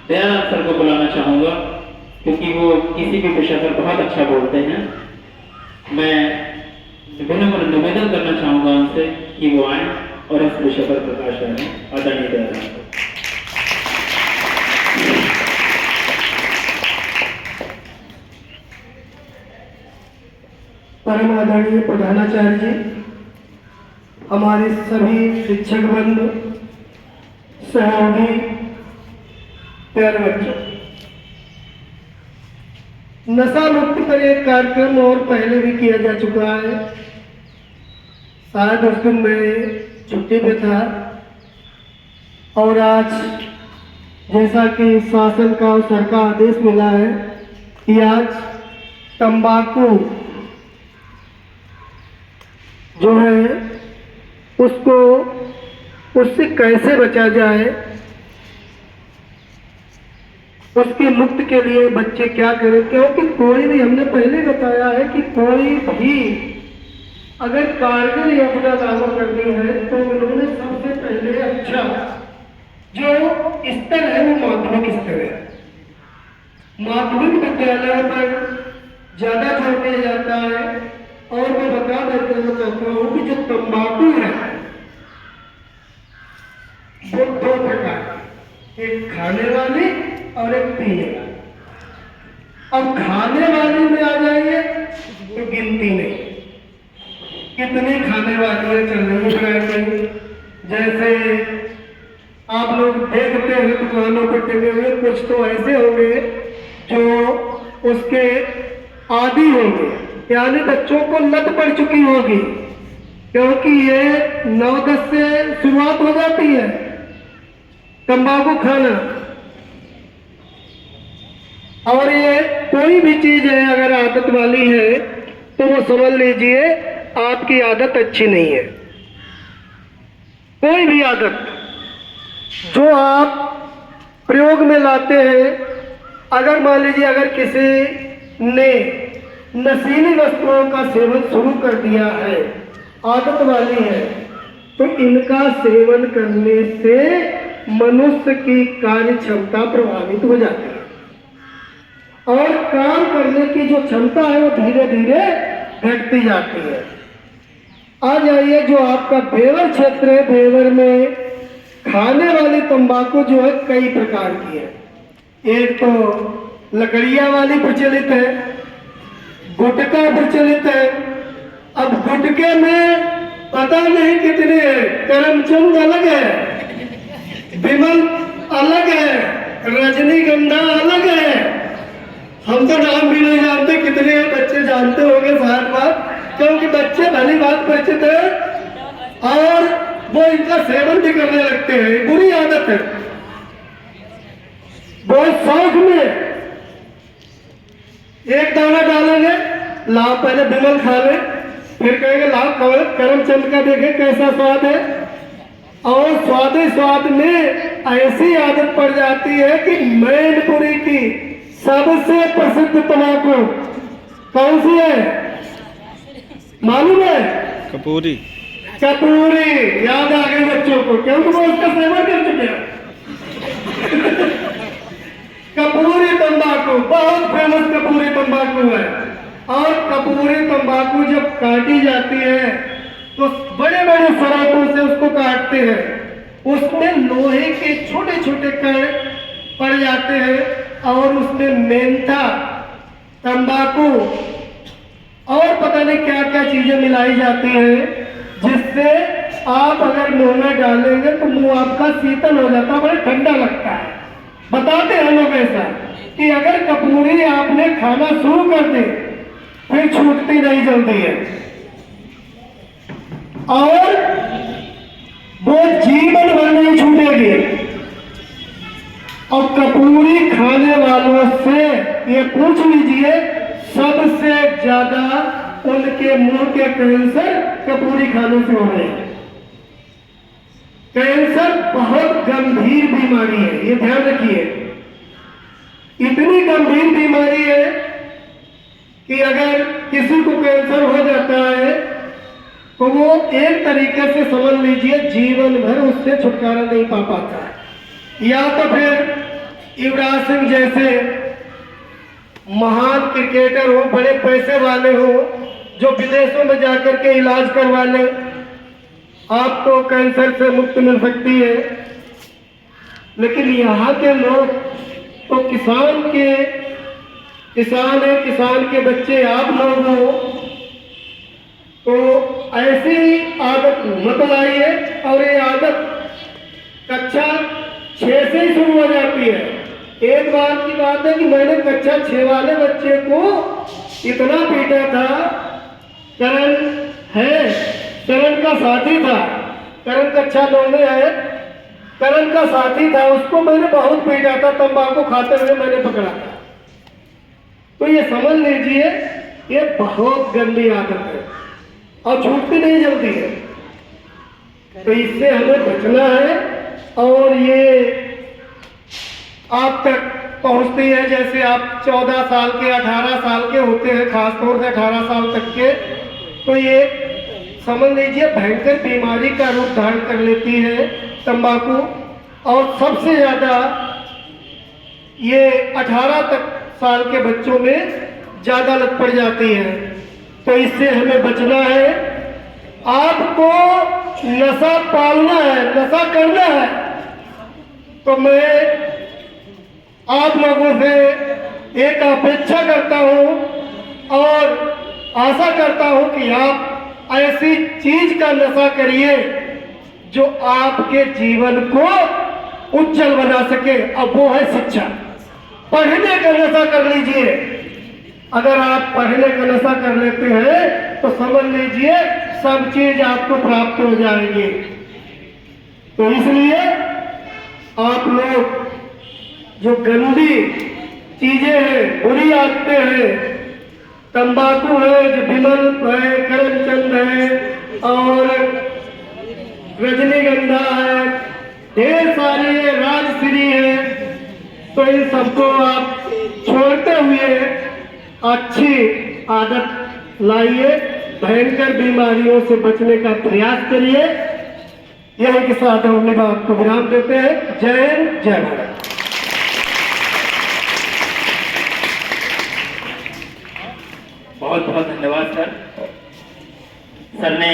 Dayanand sir को बुलाना चाहूँगा, क्योंकि वो किसी भी विषय पर बहुत अच्छा बोलते हैं। मैं विनम्र निवेदन करना चाहूँगा उनसे कि वो आए और इस विषय पर प्रकाश डालें। आदरणीय दयानंद को। परम आदरणीय प्रधानाचार्य जी, हमारे सभी शिक्षक बंधु, सहयोगी, प्यारे बच्चों, नशा मुक्ति पर एक कार्यक्रम और पहले भी किया जा चुका है। शायद उस दिन मैं छुट्टी पे था और आज जैसा कि शासन का और सरकार का आदेश मिला है कि आज तंबाकू जो है उसको उससे कैसे बचा जाए, उसके मुक्त के लिए बच्चे क्या करें। क्योंकि कोई भी, हमने पहले बताया है कि कोई भी अगर कारगर योजना लागू करनी है तो उन्होंने सबसे पहले अच्छा जो स्तर है वो माध्यमिक स्तर है। माध्यमिक विद्यालयों पर ज्यादा जोर दिया जाता है। और मैं बता देना चाहता हूँ कि जो तंबाकू है वो दो प्रकार, एक खाने वाली और एक पीने वाली। अब खाने वाली में आ जाइए तो गिनती नहीं, कितनी खाने वाली चल रही है। जैसे आप लोग देखते हैं दुकानों पर टंगे हुए, कुछ तो ऐसे होंगे जो उसके आदी होंगे, यानी बच्चों को लत पड़ चुकी होगी, क्योंकि ये 9-10 से शुरुआत हो जाती है तंबाकू खाना। और ये कोई भी चीज है अगर आदत वाली है तो वो समझ लीजिए आपकी आदत अच्छी नहीं है। कोई भी आदत जो आप प्रयोग में लाते हैं, अगर मान लीजिए अगर किसी ने नशीली वस्तुओं का सेवन शुरू कर दिया है, आदत वाली है, तो इनका सेवन करने से मनुष्य की कार्य क्षमता प्रभावित हो जाती है और काम करने की जो क्षमता है वो धीरे धीरे घटती जाती है। आ जाइए जो आपका भेवर क्षेत्र है, भेवर में खाने वाली तंबाकू जो है कई प्रकार की है। एक तो लकड़िया वाली प्रचलित है, गुटखा प्रचलित है। अब गुटके में पता नहीं कितने हैं, करमचंद अलग है, विमल अलग है, रजनीगंधा अलग है। हम तो नाम भी नहीं जानते, कितने बच्चे जानते होंगे शायद बात, क्योंकि बच्चे भली बात परिचित है और वो इनका सेवन भी करने लगते हैं। बुरी आदत है। बहुत शौक में एक दाना डालेंगे, लाओ पहले विमल खा ले, फिर कहेंगे लाओ करमचंद का देखें कैसा स्वाद है। और स्वाद में ऐसी आदत पड़ जाती है कि मैनपुरी की सबसे प्रसिद्ध तंबाकू कौन सी है मालूम है? कपूरी। कपूरी याद आ गई बच्चों को, क्योंकि वो उसका सेवन कर चुके हैं। कपूरी तंबाकू बहुत फेमस कपूरी तंबाकू है। और कपूरी तंबाकू जब काटी जाती है तो बड़े बड़े सरातों से उसको काटते हैं, उसमें लोहे के छोटे छोटे कण पड़ जाते हैं और उसमें मेंथा, तंबाकू और पता नहीं क्या क्या चीजें मिलाई जाती हैं, जिससे आप अगर मुंह में डालेंगे तो मुंह आपका शीतल हो जाता है, बड़ा ठंडा लगता है। बताते हैं लोग ऐसा कि अगर कपूरी आपने खाना शुरू कर दी फिर छूटती नहीं जल्दी है और वो जीवन भर नहीं छूटेगी। और कपूरी खाने वालों से ये पूछ लीजिए, सबसे ज्यादा उनके मुंह के कैंसर कपूरी खाने से हो रहे हैं। कैंसर बहुत गंभीर बीमारी है, ये ध्यान रखिए। इतनी गंभीर बीमारी है कि अगर किसी को कैंसर हो जाता है तो वो एक तरीके से समझ लीजिए जीवन भर उससे छुटकारा नहीं पा पाता है। या तो फिर युवराज सिंह जैसे महान क्रिकेटर हो, बड़े पैसे वाले हो, जो विदेशों में जाकर के इलाज करवा ले, आपको कैंसर से मुक्ति मिल सकती है। लेकिन यहाँ के लोग तो किसान है, किसान के बच्चे आप लोग हो, तो ऐसी आदत मत लाइए। और ये आदत कक्षा 6 से ही शुरू हो जाती है। एक बार की बात है कि मैंने कक्षा 6 वाले बच्चे को इतना पीटा था। करण का साथी था, करण कक्षा 9 में है, करण का साथी था, उसको मैंने बहुत पीटा था, तंबाकू खाते हुए मैंने पकड़ा था। तो ये समझ लीजिए ये बहुत गंदी आदत है और छूटती नहीं जल्दी है। तो इससे हमें बचना है। और ये आप तक पहुंचती है, जैसे आप 14 साल के 18 साल के होते हैं, खासतौर से 18 साल तक के, तो ये समझ लीजिए भयंकर बीमारी का रूप धारण कर लेती है तंबाकू। और सबसे ज़्यादा ये 18 तक साल के बच्चों में ज़्यादा लत पड़ जाती है। तो इससे हमें बचना है। आपको नशा पालना है, नशा करना है। तो मैं आप लोगों से एक अपेक्षा करता हूं और आशा करता हूं कि आप ऐसी चीज का नशा करिए जो आपके जीवन को उज्जवल बना सके। अब वो है शिक्षा। पढ़ने का नशा कर लीजिए। अगर आप पढ़ने का नशा कर लेते हैं तो समझ लीजिए सब चीज आपको प्राप्त हो जाएगी। तो इसलिए आप लोग जो गंदी चीजें हैं, बुरी आदतें हैं, तंबाकू है, जो विमल है, करमचंद है और रजनीगंधा है, ढेर सारी राजश्री है, तो इन सबको आप छोड़ते हुए अच्छी आदत लाइए, भयंकर बीमारियों से बचने का प्रयास करिए। यही के साथ हम अपनी बात को विराम देते हैं। जय हिंद, जय भारत। बहुत बहुत धन्यवाद सर। सर ने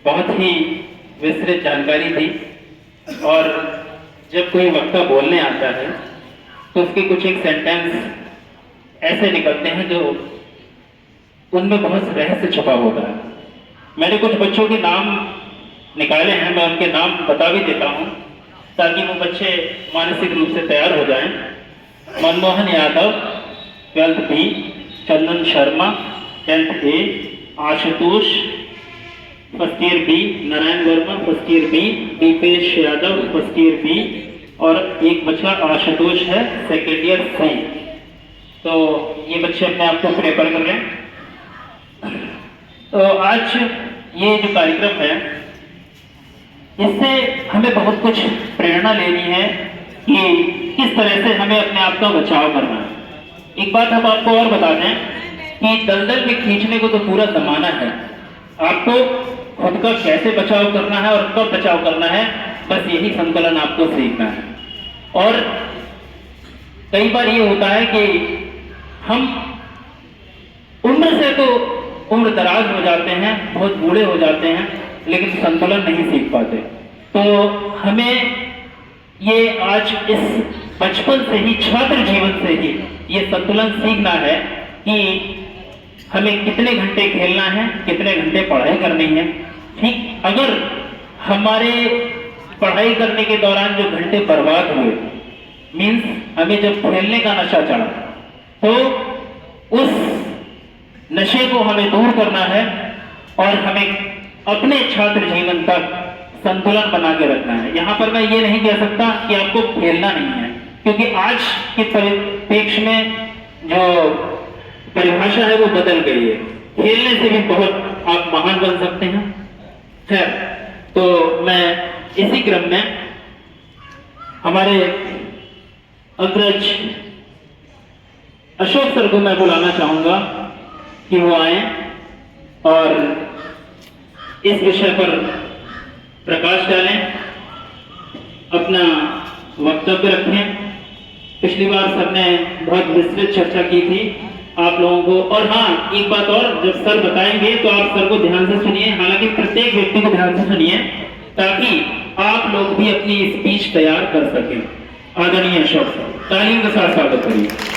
बहुत ही विस्तृत जानकारी दी और जब कोई वक्ता बोलने आता है तो उसके कुछ एक सेंटेंस ऐसे निकलते हैं जो उनमें बहुत रहस्य छुपा होता है। मैंने कुछ बच्चों के नाम निकाले हैं, मैं उनके नाम बता भी देता हूं ताकि वो बच्चे मानसिक रूप से तैयार हो जाएं। Manmohan Yadav 12th B, Chandan Sharma 10th A, Ashutosh first year B, Narayan Verma first year B, Dipesh Yadav first year B और एक बच्चा आशुतोष है सेकेंड ईयर C। तो ये बच्चे अपने आप को प्रिपेयर कर रहे हैं। तो आज ये जो कार्यक्रम है इससे हमें बहुत कुछ प्रेरणा लेनी है कि किस तरह से हमें अपने आप का बचाव करना है। एक बात हम आपको और बता दें कि दलदल में खींचने को तो पूरा जमाना है, आपको खुद का कैसे बचाव करना है और कब बचाव करना है, बस यही संतुलन आपको सीखना है। और कई बार ये होता है कि हम उम्र से तो उम्र दराज हो जाते हैं, बहुत बूढ़े हो जाते हैं, लेकिन संतुलन नहीं सीख पाते। तो हमें ये आज इस बचपन से ही, छात्र जीवन से ही ये संतुलन सीखना है कि हमें कितने घंटे खेलना है, कितने घंटे पढ़ाई करनी है। ठीक, अगर हमारे पढ़ाई करने के दौरान जो घंटे बर्बाद हुए, मीन्स हमें जब खेलने का नशा चढ़ा, तो उस नशे को हमें दूर करना है और हमें अपने छात्र जीवन तक संतुलन बना के रखना है। यहाँ पर मैं ये नहीं कह सकता कि आपको खेलना नहीं है, क्योंकि आज के परिप्रेक्ष्य में जो परिभाषा है वो बदल गई है। खेलने से भी बहुत आप महान बन सकते हैं। खैर, तो मैं इसी क्रम में हमारे अग्रज अशोक सर को मैं बुलाना चाहूंगा कि वो आए और इस विषय पर प्रकाश डालें, अपना वक्तव्य रखें पिछली बार सर ने बहुत विस्तृत चर्चा की थी आप लोगों को। और हाँ, एक बात और, जब सर बताएंगे तो आप सर को ध्यान से सुनिए, हालांकि प्रत्येक व्यक्ति को ध्यान से सुनिए, ताकि आप लोग भी अपनी स्पीच तैयार कर सकें। आदरणीय अशोक सर, तालियों के साथ स्वागत करिए।